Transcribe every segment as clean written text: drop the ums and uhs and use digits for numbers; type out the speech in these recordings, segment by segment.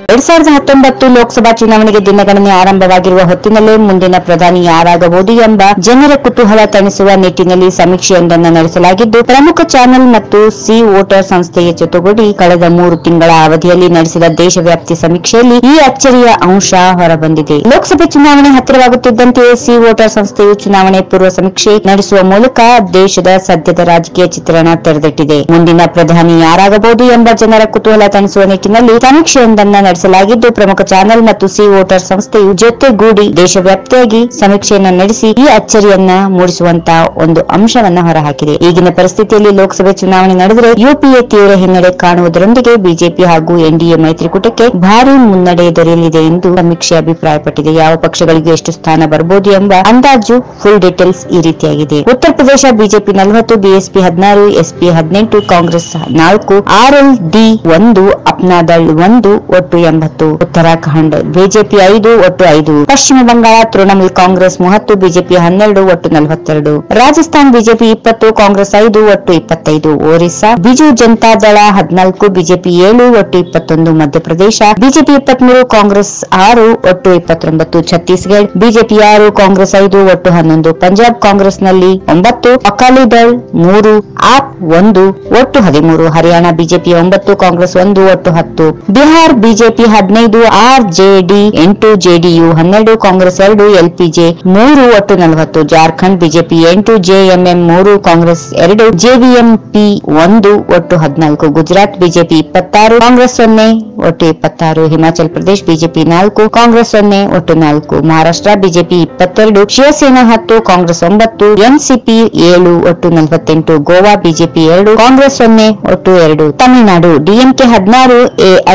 2019 ಲೋಕಸಭಾ ಚುನಾವಣೆಗೆ ದಿನಗಣನೆ ಆರಂಭವಾಗಿರುವ ಹೊತ್ತಿನಲ್ಲೇ ಮುಂದಿನ ಪ್ರಧಾನಿ ಯಾರಾಗಬಹುದು ಎಂಬ ಜನರ ಕುತೂಹಲ ತಣಿಸುವ ನಿಟ್ಟಿನಲ್ಲಿ ಸಮೀಕ್ಷೆಯೊಂದನ್ನು ನಡೆಸಲಾಗಿದ್ದು, ಪ್ರಮುಖ ಚಾನೆಲ್ ಮತ್ತು ಸಿ ವೋಟರ್ ಸಂಸ್ಥೆಯ ಜೊತೆಗೂಡಿ ಕಳೆದ 3 ತಿಂಗಳ ಅವಧಿಯಲ್ಲಿ ನಡೆಸಿದ ದೇಶವ್ಯಾಪಿ ಸಮೀಕ್ಷೆಯಲ್ಲಿ ಈ ಅಚ್ಚರಿಯ ಅಂಶ ಹೊರಬಂದಿದೆ. ಲೋಕಸಭೆ ಚುನಾವಣೆ ಹತ್ತಿರವಾಗುತ್ತಿದ್ದಂತೆಯೇ ಸಿ ವೋಟರ್ ಸಂಸ್ಥೆಯು ಚುನಾವಣೆ ಪೂರ್ವ ಸಮೀಕ್ಷೆ ನಡೆಸುವ ಮೂಲಕ ದೇಶದ ಸದ್ಯದ ರಾಜಕೀಯ ಚಿತ್ರಣ ತೆರೆದಿಟ್ಟಿದೆ. ಮುಂದಿನ ಪ್ರಧಾನಿ ಯಾರಾಗಬಹುದು ಎಂಬ ಜನರ ಕುತೂಹಲ ತಣಿಸುವ ನಿಟ್ಟಿನಲ್ಲಿ ಸಮೀಕ್ಷೆಯೊಂದನ್ನು ನಡೆಸಲಾಗಿದ್ದು, ಪ್ರಮುಖ ಚಾನೆಲ್ ಮತ್ತು ಸಿ ವೋಟರ್ ಸಂಸ್ಥೆಯು ಜೊತೆಗೂಡಿ ದೇಶವ್ಯಾಪ್ತಿಯಾಗಿ ಸಮೀಕ್ಷೆಯನ್ನು ನಡೆಸಿ ಈ ಅಚ್ಚರಿಯನ್ನ ಮೂಡಿಸುವಂತಹ ಒಂದು ಅಂಶವನ್ನ ಹೊರಹಾಕಿದೆ. ಈಗಿನ ಪರಿಸ್ಥಿತಿಯಲ್ಲಿ ಲೋಕಸಭೆ ಚುನಾವಣೆ ನಡೆದರೆ ಯುಪಿಎ ತೀವ್ರ ಹಿನ್ನಡೆ ಕಾಣುವುದರೊಂದಿಗೆ ಬಿಜೆಪಿ ಹಾಗೂ ಎನ್ಡಿಎ ಮೈತ್ರಿಕೂಟಕ್ಕೆ ಭಾರಿ ಮುನ್ನಡೆ ದೊರೆಯಲಿದೆ ಎಂದು ಸಮೀಕ್ಷೆ ಅಭಿಪ್ರಾಯಪಟ್ಟಿದೆ. ಯಾವ ಪಕ್ಷಗಳಿಗೆ ಎಷ್ಟು ಸ್ಥಾನ ಬರಬಹುದು ಎಂಬ ಅಂದಾಜು ಫುಲ್ ಡೀಟೇಲ್ಸ್ ಈ ರೀತಿಯಾಗಿದೆ. Uttar Pradesh BJP 40, BSP 16, SP 18, Congress 4, RLD 1, ಅಪ್ನಾದಳ್ 1 ಒಟ್ಟು 80. ಉತ್ತರಾಖಂಡ್ ಬಿಜೆಪಿ 5 ಒಟ್ಟು 5. ಪಶ್ಚಿಮ ಬಂಗಾಳ ತೃಣಮೂಲ್ ಕಾಂಗ್ರೆಸ್ 30, ಬಿಜೆಪಿ 12 ಒಟ್ಟು 42. ರಾಜಸ್ಥಾನ್ ಬಿಜೆಪಿ 20, ಕಾಂಗ್ರೆಸ್ 5 ಒಟ್ಟು 25. ಒರಿಸ್ಸಾ ಬಿಜು ಜನತಾ ದಳ 14, ಬಿಜೆಪಿ 7 ಒಟ್ಟು 21. ಮಧ್ಯಪ್ರದೇಶ ಬಿಜೆಪಿ 23, ಕಾಂಗ್ರೆಸ್ 6 ಒಟ್ಟು 29. ಛತ್ತೀಸ್ಗಢ ಬಿಜೆಪಿ 6, ಕಾಂಗ್ರೆಸ್ 5 ಒಟ್ಟು 11. ಪಂಜಾಬ್ ಕಾಂಗ್ರೆಸ್ ನಲ್ಲಿ 9, ಅಕಾಲಿದಳ್ 3, ಆಪ್ 1 ಒಟ್ಟು 13. ಹರಿಯಾಣ ಬಿಜೆಪಿ 9, ಕಾಂಗ್ರೆಸ್ 1 ಒಟ್ಟು 10. Bihar BJP 15, RJD 8, JDU 12, Congress 2, ಎಲ್ಪಿಜೆ 3 ಒಟ್ಟು 40. ಜಾರ್ಖಂಡ್ ಬಿಜೆಪಿ 8, ಜೆಎಂಎಂ 3, ಕಾಂಗ್ರೆಸ್ 2, ಜೆವಿಎಂಪಿ 1 ಒಟ್ಟು 14. ಗುಜರಾತ್ ಬಿಜೆಪಿ 26, ಕಾಂಗ್ರೆಸ್ 0 ಒಟ್ಟು 26. ಹಿಮಾಚಲ್ ಪ್ರದೇಶ ಬಿಜೆಪಿ 4, ಕಾಂಗ್ರೆಸ್ 0 ಒಟ್ಟು 4. ಮಹಾರಾಷ್ಟ್ರ ಬಿಜೆಪಿ 22, ಶಿವಸೇನಾ 10, ಕಾಂಗ್ರೆಸ್ 9, ಎನ್ಸಿಪಿ 7 ಒಟ್ಟು 48. ಗೋವಾ ಬಿಜೆಪಿ 2, ಕಾಂಗ್ರೆಸ್ 0 ಒಟ್ಟು 2. Tamil Nadu DMK 16,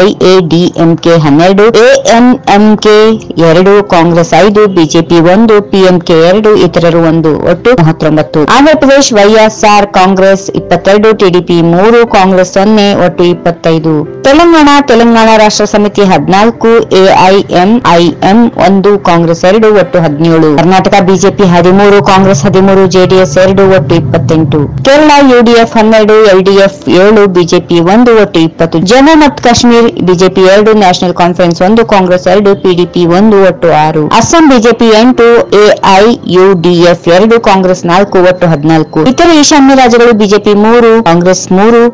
AIADMK 12, ಎಎನ್ಎಂಕೆ 2, Congress 5, BJP 1, PMK 2, ಇತರರು 1 ಒಟ್ಟು 39. Andhra Pradesh YSR Congress 22, TDP 3, Congress 0 ಒಟ್ಟು 25. ತೆಲಂಗಾಣ ರಾಷ್ಟ್ರ ಸಮಿತಿ 14, ಎಐಎಂಐಎಂ 1, ಕಾಂಗ್ರೆಸ್ 2 ಒಟ್ಟು 17. ಕರ್ನಾಟಕ ಬಿಜೆಪಿ 13, ಕಾಂಗ್ರೆಸ್ 13, ಜೆಡಿಎಸ್ 2 ಒಟ್ಟು 28. ಕೇರಳ ಯುಡಿಎಫ್ 12, ಎಲ್ಡಿಎಫ್ 7, ಬಿಜೆಪಿ 1 ಒಟ್ಟು 20. ಜಮ್ಮು ಮತ್ತು Kashmir BJP 2, national conference 1, Congress 2, PDP 1 ಒಟ್ಟು 6. ಅಸ್ಸಾಂ ಬಿಜೆಪಿ 8, ಎಐಯುಡಿಎಫ್ 2, ಕಾಂಗ್ರೆಸ್ 4 ಒಟ್ಟು 14. ಇತರ ಈಶಾನ್ಯ ರಾಜ್ಯಗಳು BJP 3, Congress 3,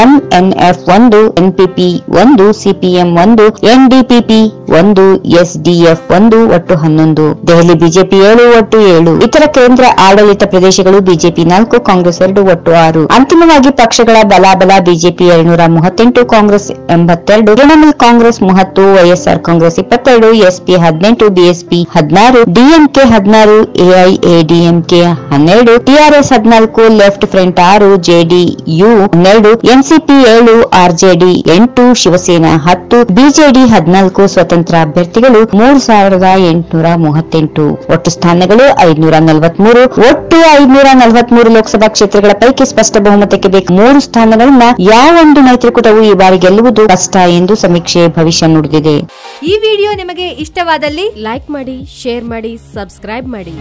MNF 1, NPP 1, CPM 1, ಎನ್ಡಿಪಿಪಿ 1, SDF 1 ಒಟ್ಟು 11. ದೆಹಲಿ ಬಿಜೆಪಿ 7 ಒಟ್ಟು 7. ಇತರ ಕೇಂದ್ರ ಆಡಳಿತ ಪ್ರದೇಶಗಳು ಬಿಜೆಪಿ 4, ಕಾಂಗ್ರೆಸ್ 2 ಒಟ್ಟು 6. ಅಂತಿಮವಾಗಿ ಪಕ್ಷಗಳ ಬಲಾಬಲ BJP 238, Congress 82, Trinamool Congress 30, YSR Congress 22, SP 18, BSP 16, DMK 16, AIADMK 12, TRS 14, Left Front 6, JDU 12, NCP 7, RJD 8, Shiv Sena 10, BJD 14. ಸ್ವತಂತ್ರ ಅಭ್ಯರ್ಥಿಗಳು 3838. ಒಟ್ಟು ಸ್ಥಾನಗಳು 543. ಒಟ್ಟು 543 ಲೋಕಸಭಾ ಕ್ಷೇತ್ರಗಳ ಪೈಕಿ ಸ್ಪಷ್ಟ ಬಹುಮತಕ್ಕೆ ಬೇಕು 3 ಸ್ಥಾನಗಳನ್ನ ಯಾವೊಂದು ಮೈತ್ರಿಕೂಟವು ಈ ಬಾರಿ ಗೆಲ್ಲುವುದು ಕಷ್ಟ ಎಂದು ಸಮೀಕ್ಷೆ ಭವಿಷ್ಯ ನುಡಿದಿದೆ. ಈ ವಿಡಿಯೋ ನಿಮಗೆ ಇಷ್ಟವಾದಲ್ಲಿ ಲೈಕ್ ಮಾಡಿ, ಶೇರ್ ಮಾಡಿ, ಸಬ್ಸ್ಕ್ರೈಬ್ ಮಾಡಿ.